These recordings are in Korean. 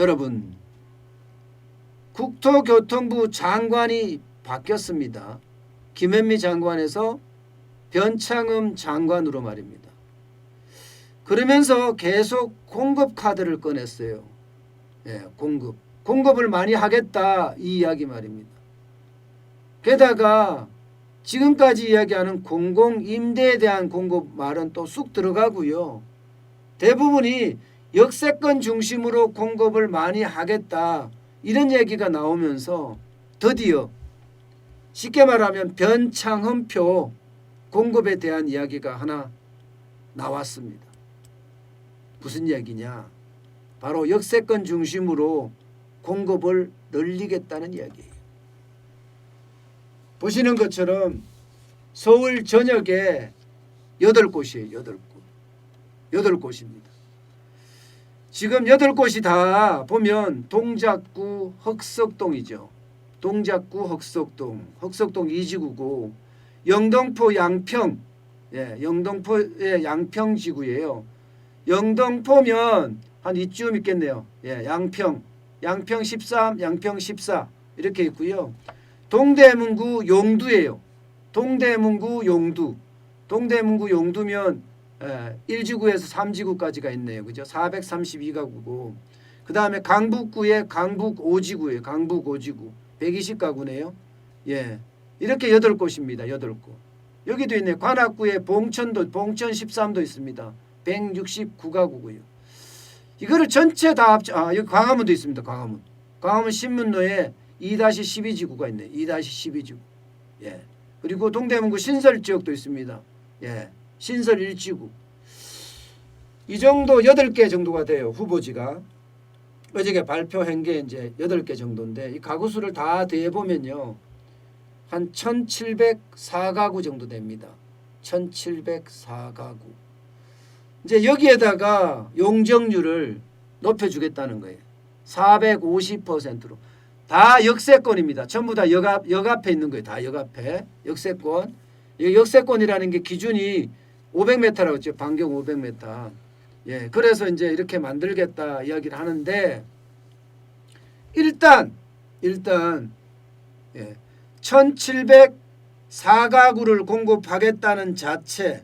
여러분, 국토교통부 장관이 바뀌었습니다. 김현미 장관에서 변창흠 장관으로 말입니다. 그러면서 계속 공급 카드를 꺼냈어요. 예, 공급을 많이 하겠다 이 이야기 말입니다. 게다가 지금까지 이야기하는 공공임대에 대한 공급 말은 또 쑥 들어가고요. 대부분이 역세권 중심으로 공급을 많이 하겠다 이런 얘기가 나오면서 드디어 쉽게 말하면 변창흠표 공급에 대한 이야기가 하나 나왔습니다. 무슨 얘기냐? 바로 역세권 중심으로 공급을 늘리겠다는 이야기예요. 보시는 것처럼 서울 전역에 8곳이에요. 8곳입니다. 지금 8곳이 다 보면 동작구 흑석동이죠. 동작구 흑석동 2지구고 영등포 양평, 영등포의 양평지구예요. 영등포면 한 이쯤 있겠네요. 양평 13, 양평 14 이렇게 있고요. 동대문구 용두예요. 동대문구 용두면 1지구에서 3지구까지가 있네요. 그죠? 432가구고. 그 다음에 강북구에 강북 5지구예요. 강북 5지구. 120가구네요. 예. 이렇게 8곳입니다. 8곳. 여기도 있네요. 관악구에 봉천 13도 있습니다. 169가구고요. 이거를 전체 다 여기 광화문도 있습니다. 광화문 신문로에 2-12지구가 있네요. 2-12지구. 예. 그리고 동대문구 신설 지역도 있습니다. 예. 신설 1지구. 이 정도 8개 정도가 돼요. 후보지가. 어저께 발표한 게 이제 8개 정도인데 이 가구 수를 다 더해 보면요. 한 1704가구 정도 됩니다. 1704가구. 이제 여기에다가 용적률을 높여 주겠다는 거예요. 450%로. 다 역세권입니다. 전부 다 역앞에 있는 거예요. 다 역앞에. 역세권. 역세권이라는 게 기준이 500m라고 했죠. 반경 500m. 예. 그래서 이제 이렇게 만들겠다 이야기를 하는데 일단 1704가구를 공급하겠다는 자체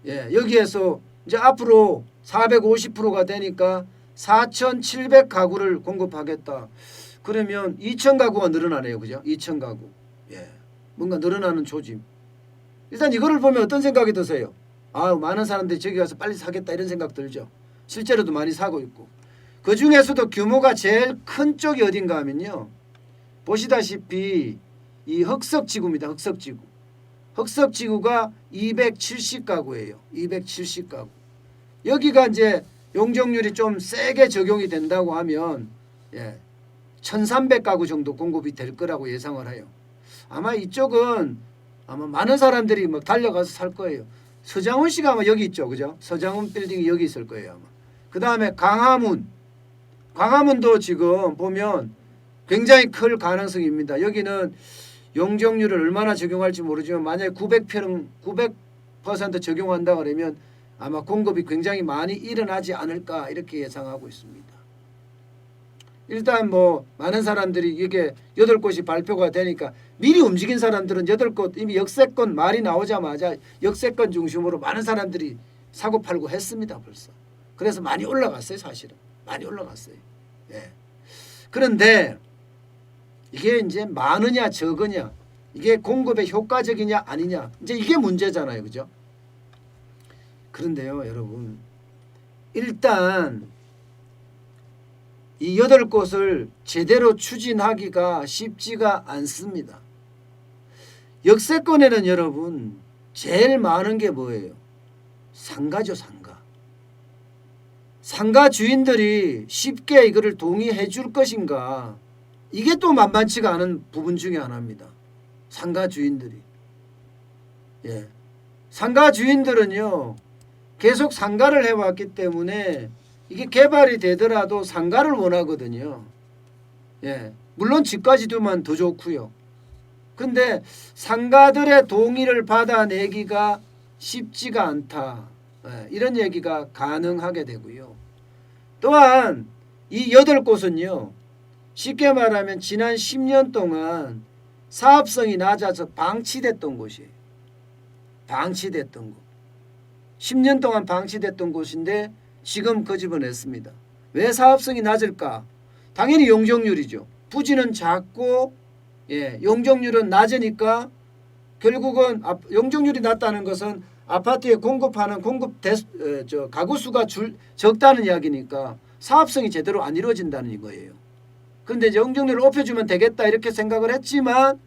여기에서 이제 앞으로 450%가 되니까 4700가구를 공급하겠다. 그러면 2000가구가 늘어나네요. 그죠? 2000가구. 예. 뭔가 늘어나는 조짐. 일단 이거를 보면 어떤 생각이 드세요? 많은 사람들이 저기 가서 빨리 사겠다 이런 생각 들죠. 실제로도 많이 사고 있고. 그 중에서도 규모가 제일 큰 쪽이 어딘가 하면요. 보시다시피 이 흑석지구입니다. 흑석지구가 270가구예요. 270가구. 여기가 이제 용적률이 좀 세게 적용이 된다고 하면 1300가구 정도 공급이 될 거라고 예상을 해요. 아마 이쪽은 아마 많은 사람들이 막 달려가서 살 거예요. 서장훈 씨가 아마 여기 있죠. 그죠? 서장훈 빌딩이 여기 있을 거예요. 아마. 그 다음에 광화문도 지금 보면 굉장히 클 가능성입니다. 여기는 용적률을 얼마나 적용할지 모르지만 만약에 900% 적용한다 그러면 아마 공급이 굉장히 많이 일어나지 않을까 이렇게 예상하고 있습니다. 일단 많은 사람들이 이게 8곳이 발표가 되니까 미리 움직인 사람들은 8곳 이미 역세권 말이 나오자마자 역세권 중심으로 많은 사람들이 사고 팔고 했습니다. 벌써. 그래서 많이 올라갔어요. 사실은. 많이 올라갔어요. 예. 그런데 이게 이제 많으냐 적으냐 이게 공급에 효과적이냐 아니냐 이제 이게 문제잖아요. 그죠? 그런데요 여러분 일단 이 8곳을 제대로 추진하기가 쉽지가 않습니다. 역세권에는 여러분 제일 많은 게 뭐예요? 상가죠. 상가 주인들이 쉽게 이거를 동의해 줄 것인가 이게 또 만만치가 않은 부분 중에 하나입니다. 상가 주인들이. 상가 주인들은요 계속 상가를 해왔기 때문에 이게 개발이 되더라도 상가를 원하거든요. 물론 집까지 두면 더 좋고요. 근데 상가들의 동의를 받아내기가 쉽지가 않다. 이런 얘기가 가능하게 되고요. 또한 이 8곳은요. 쉽게 말하면 지난 10년 동안 사업성이 낮아서 방치됐던 곳이에요. 방치됐던 곳. 10년 동안 방치됐던 곳인데 지금 끄집어냈습니다. 왜 사업성이 낮을까? 당연히 용적률이죠. 부지는 작고 용적률은 낮으니까 결국은 용적률이 낮다는 것은 아파트에 공급하는 가구 수가 적다는 이야기니까 사업성이 제대로 안 이루어진다는 거예요. 그런데 이제 용적률을 높여주면 되겠다 이렇게 생각을 했지만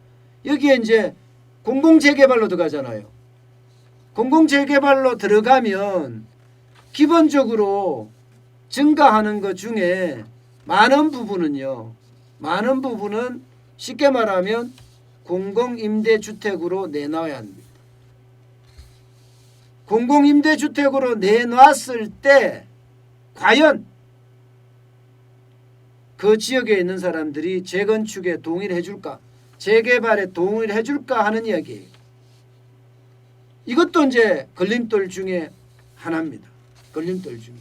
여기에 이제 공공재개발로 들어가잖아요. 공공재개발로 들어가면 기본적으로 증가하는 것 중에 많은 부분은 쉽게 말하면 공공임대주택으로 내놔야 합니다. 공공임대주택으로 내놨을 때 과연 그 지역에 있는 사람들이 재건축에 동의를 해줄까, 재개발에 동의를 해줄까 하는 이야기예요. 이것도 이제 걸림돌 중에 하나입니다. 걸림돌 중에.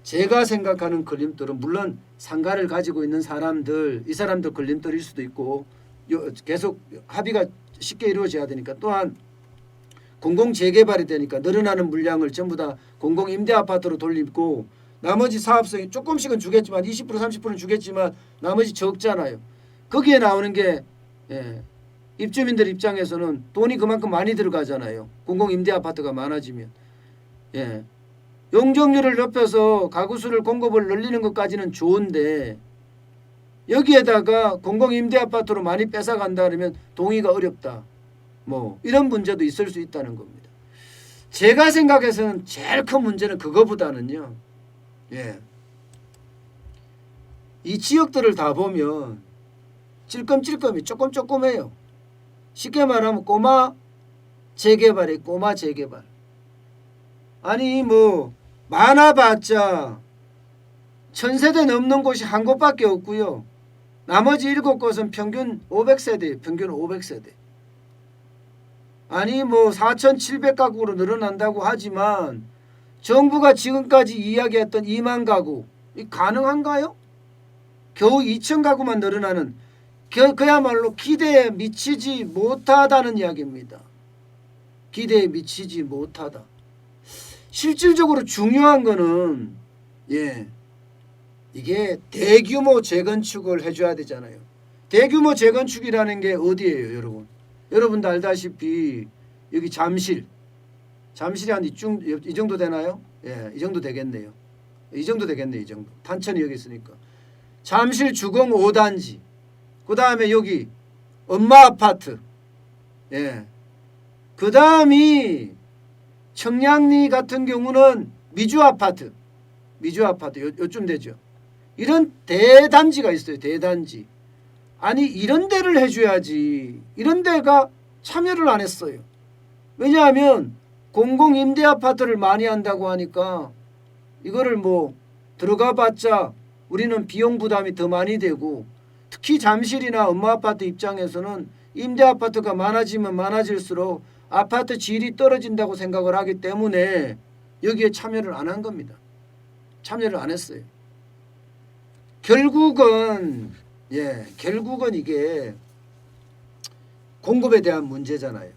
제가 생각하는 걸림돌은 물론 상가를 가지고 있는 사람들, 이 사람들 걸림돌일 수도 있고 계속 합의가 쉽게 이루어져야 되니까, 또한 공공재개발이 되니까 늘어나는 물량을 전부 다 공공임대아파트로 돌리고 나머지 사업성이 조금씩은 주겠지만 20% 30%는 주겠지만 나머지 적잖아요. 거기에 나오는 게 입주민들 입장에서는 돈이 그만큼 많이 들어가잖아요. 공공임대아파트가 많아지면. 용적률을 높여서 가구수를 공급을 늘리는 것까지는 좋은데 여기에다가 공공임대아파트로 많이 뺏어간다 그러면 동의가 어렵다. 뭐 이런 문제도 있을 수 있다는 겁니다. 제가 생각해서는 제일 큰 문제는 그거보다는요. 이 지역들을 다 보면 찔끔찔끔이 조금조금해요. 쉽게 말하면 꼬마 재개발이에요. 꼬마 재개발. 아니 뭐 많아봤자 1000세대 넘는 곳이 한 곳밖에 없고요. 나머지 7곳은 평균 500세대예요. 평균 500세대. 아니 뭐 4700가구로 늘어난다고 하지만 정부가 지금까지 이야기했던 2만 가구 이 가능한가요? 겨우 2000가구만 늘어나는 그야말로 기대에 미치지 못하다는 이야기입니다. 기대에 미치지 못하다. 실질적으로 중요한 거는 이게 대규모 재건축을 해줘야 되잖아요. 대규모 재건축이라는 게 어디예요, 여러분? 여러분도 알다시피 여기 잠실이 한 이 정도 되나요? 이 정도 되겠네요. 이 정도. 탄천이 여기 있으니까. 잠실 주공 5단지. 그 다음에 여기 엄마 아파트. 그 다음이 청량리 같은 경우는 미주 아파트 요쯤 되죠. 이런 대단지가 있어요. 대단지. 아니 이런 데를 해줘야지. 이런 데가 참여를 안 했어요. 왜냐하면 공공임대아파트를 많이 한다고 하니까 이거를 뭐 들어가봤자 우리는 비용 부담이 더 많이 되고, 특히 잠실이나 엄마 아파트 입장에서는 임대아파트가 많아지면 많아질수록 아파트 질이 떨어진다고 생각을 하기 때문에 여기에 참여를 안 한 겁니다. 참여를 안 했어요. 결국은 이게 공급에 대한 문제잖아요.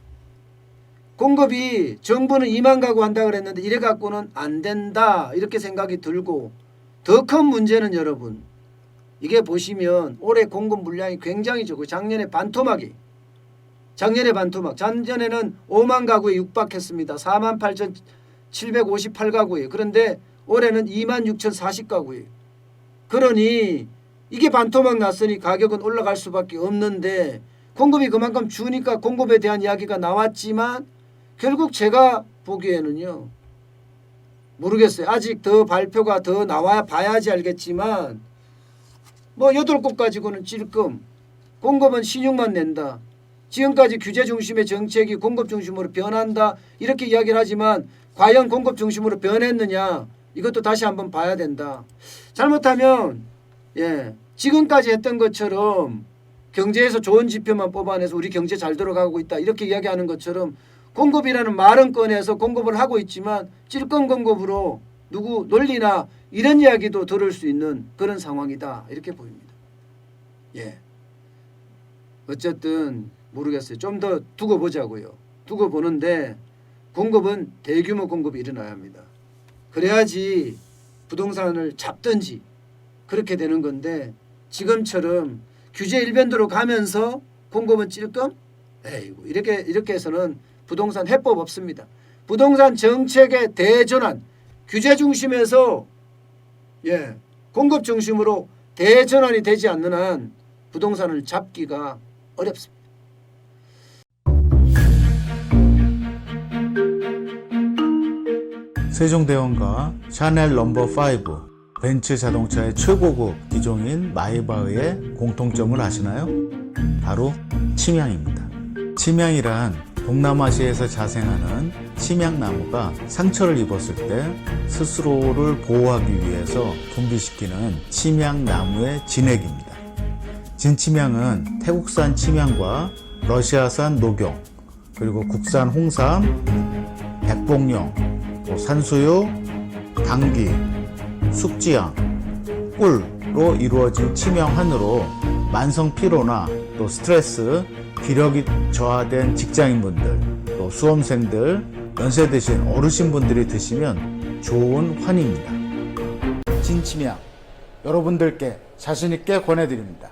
공급이 정부는 2만 가구 한다 그랬는데 이래 갖고는 안 된다 이렇게 생각이 들고, 더 큰 문제는 여러분 이게 보시면 올해 공급 물량이 굉장히 적고 작년에 반토막 작년에는 5만 가구에 육박했습니다. 48,758가구예요. 그런데 올해는 26,040가구예요. 그러니 이게 반토막 났으니 가격은 올라갈 수밖에 없는데 공급이 그만큼 주니까 공급에 대한 이야기가 나왔지만 결국 제가 보기에는요, 모르겠어요. 아직 더 발표가 더 나와 봐야지 알겠지만 뭐 8곳 가지고는 찔끔 공급은 신용만 낸다. 지금까지 규제 중심의 정책이 공급 중심으로 변한다 이렇게 이야기를 하지만 과연 공급 중심으로 변했느냐 이것도 다시 한번 봐야 된다. 잘못하면 지금까지 했던 것처럼 경제에서 좋은 지표만 뽑아내서 우리 경제 잘 들어가고 있다 이렇게 이야기하는 것처럼 공급이라는 말은 꺼내서 공급을 하고 있지만 찔끔 공급으로 누구 논리나 이런 이야기도 들을 수 있는 그런 상황이다 이렇게 보입니다. 예. 어쨌든 모르겠어요. 좀 더 두고 보자고요. 두고 보는데 공급은 대규모 공급이 일어나야 합니다. 그래야지 부동산을 잡든지 그렇게 되는 건데 지금처럼 규제 일변도로 가면서 공급은 찔끔? 에이구 이렇게 해서는 부동산 해법 없습니다. 부동산 정책의 대전환 규제 중심에서 공급 중심으로 대전환이 되지 않는 한 부동산을 잡기가 어렵습니다. 세종대왕과 샤넬 넘버5 벤츠 자동차의 최고급 기종인 마이바흐의 공통점을 아시나요? 바로 침향입니다. 침향이란 동남아시아에서 자생하는 침향나무가 상처를 입었을 때 스스로를 보호하기 위해서 분비시키는 침향나무의 진액입니다. 진침향은 태국산 침향과 러시아산 녹용, 그리고 국산 홍삼, 백봉령, 산수유, 당귀, 숙지향, 꿀로 이루어진 침향환으로 만성 피로나 또 스트레스, 기력이 저하된 직장인분들, 또 수험생들, 연세 드신 어르신분들이 드시면 좋은 환입니다. 진침향 여러분들께 자신있게 권해드립니다.